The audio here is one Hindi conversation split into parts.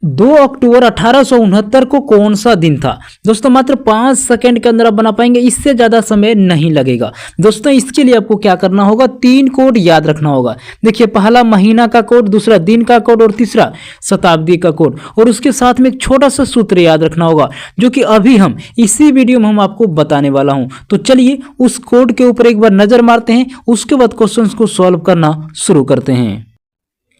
2 अक्टूबर 1869 को कौन सा दिन था? दोस्तों मात्र 5 सेकंड के अंदर आप बना पाएंगे, इससे ज़्यादा समय नहीं लगेगा। दोस्तों इसके लिए आपको क्या करना होगा, 3 कोड याद रखना होगा। देखिए, पहला महीना का कोड, दूसरा दिन का कोड और तीसरा शताब्दी का कोड, और उसके साथ में एक छोटा सा सूत्र याद रखना होगा जो कि अभी हम इसी वीडियो में हम आपको बताने वाला हूं। तो चलिए उस कोड के ऊपर एक बार नजर मारते हैं, उसके बाद क्वेश्चंस को सॉल्व करना शुरू करते हैं।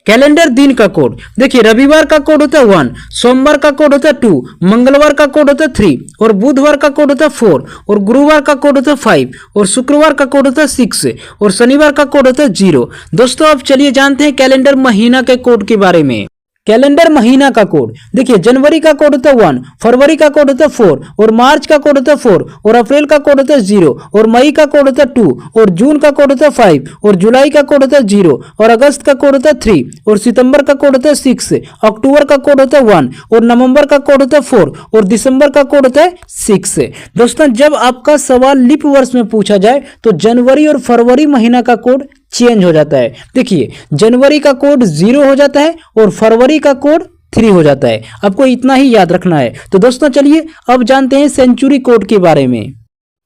कैलेंडर दिन का कोड, देखिए रविवार का कोड होता है 1, सोमवार का कोड होता है 2, मंगलवार का कोड होता है 3, और बुधवार का कोड होता है 4, और गुरुवार का कोड होता है 5, और शुक्रवार का कोड होता है 6, और शनिवार का कोड होता है 0। दोस्तों अब चलिए जानते हैं कैलेंडर महीना के कोड के बारे में। कैलेंडर महीना का कोड, देखिए जनवरी का कोड होता है 1, फरवरी का कोड होता है 4, और मार्च का कोड होता है 4, और अप्रैल का कोड होता है 0, और मई का कोड होता है 2, और जून का कोड होता है 5, और जुलाई का कोड होता है 0, और अगस्त का कोड होता है 3, और सितंबर का कोड होता है 6, अक्टूबर का कोड होता है 1, और नवंबर का कोड होता है 4, और दिसंबर का कोड होता है 6। दोस्तों जब आपका सवाल लीप वर्ष में पूछा जाए तो जनवरी और फरवरी महीना का कोड चेंज हो जाता है। देखिए जनवरी का कोड 0 हो जाता है और फरवरी का कोड 3 हो जाता है। आपको इतना ही याद रखना है। तो दोस्तों चलिए अब जानते हैं सेंचुरी कोड के बारे में।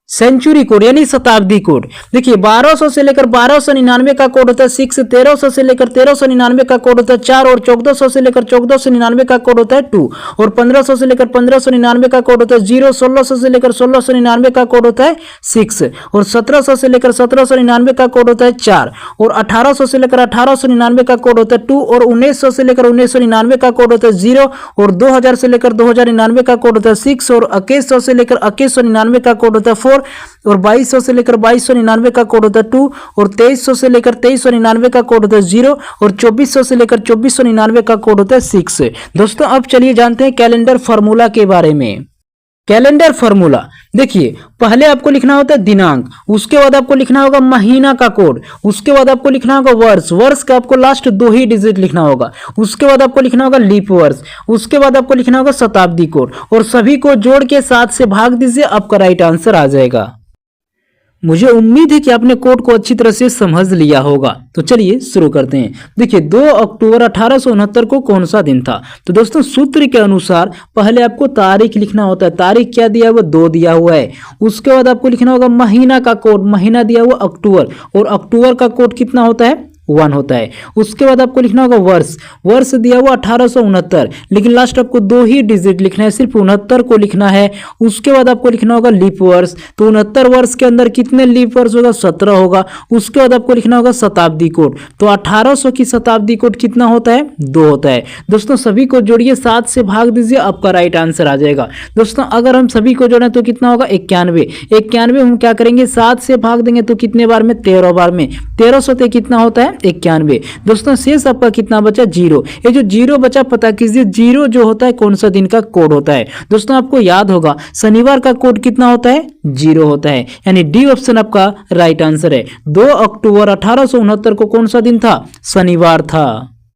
सेंचुरी कोड यानी शताब्दी कोड, देखिए 1200 से लेकर 1299 का कोड होता है 6, 1300 से लेकर 1399 का कोड होता है 4, और 1400 से लेकर 1499 का कोड होता है 2, और 1500 से लेकर 1599 का कोड होता है 0, 1600 से लेकर 1699 का कोड होता है 6, और 1700 से लेकर 1799 का कोड होता है 4, और 1800 से लेकर 1899 का कोड होता है 2, और 1900 से लेकर 1999 का कोड होता है 0, और 2000 से लेकर 2099 का कोड होता है 6, और 2100 से लेकर 2199 का कोड होता है 4, और 2200 से लेकर 2299 का कोड होता है 2, और 2300 से लेकर 2399 का कोड होता है 0, और 2400 से लेकर 2499 का कोड होता है 6। दोस्तों अब चलिए जानते हैं कैलेंडर फार्मूला के बारे में। कैलेंडर फार्मूला, देखिए पहले आपको लिखना होता है दिनांक, उसके बाद आपको लिखना होगा महीना का कोड, उसके बाद आपको लिखना होगा वर्ष, वर्ष का आपको लास्ट 2 ही डिजिट लिखना होगा, उसके बाद आपको लिखना होगा लीप वर्ष, उसके बाद आपको लिखना होगा शताब्दी कोड, और सभी को जोड़ के 7 से भाग दीजिए, आपका राइट आंसर आ जाएगा। मुझे उम्मीद है कि आपने कोड को अच्छी तरह से समझ लिया होगा। तो चलिए शुरू करते हैं। देखिए 2 अक्टूबर 1869 को कौन सा दिन था? तो दोस्तों सूत्र के अनुसार पहले आपको तारीख लिखना होता है। तारीख क्या दिया हुआ? 2 दिया हुआ है। उसके बाद आपको लिखना होगा महीना का कोड, महीना दिया हुआ अक्टूबर, और अक्टूबर का कोड कितना होता है? 1 होता है। उसके बाद आपको लिखना होगा वर्ष, वर्ष दिया हुआ 1869, लेकिन लास्ट आपको 2 ही डिजिट लिखना है, सिर्फ 69 को लिखना है। उसके बाद आपको लिखना होगा लीप वर्ष, तो 69 वर्ष के अंदर कितने लीप वर्ष होगा? 17 होगा। उसके बाद आपको लिखना होगा शताब्दी कोड, तो 1800 की शताब्दी कोड कितना होता है? 2 होता है। दोस्तों सभी को जोड़िए, 7 से भाग दीजिए, आपका राइट आंसर आ जाएगा। दोस्तों अगर हम सभी को जोड़ें तो कितना होगा? 91। 91 हम क्या करेंगे? 7 से भाग देंगे तो कितने बार में? 13 बार में। 13 सौ कितना होता है? 91। दोस्तों शेष आपका कितना बचा? 0। ये जो 0 बचा पता कीजिए, 0 जो होता है कौन सा दिन का कोड होता है? दोस्तों आपको याद होगा शनिवार का कोड कितना होता है? 0 होता है, यानी डी ऑप्शन आपका राइट आंसर है। 2 अक्टूबर 1869 को कौन सा दिन था? शनिवार था।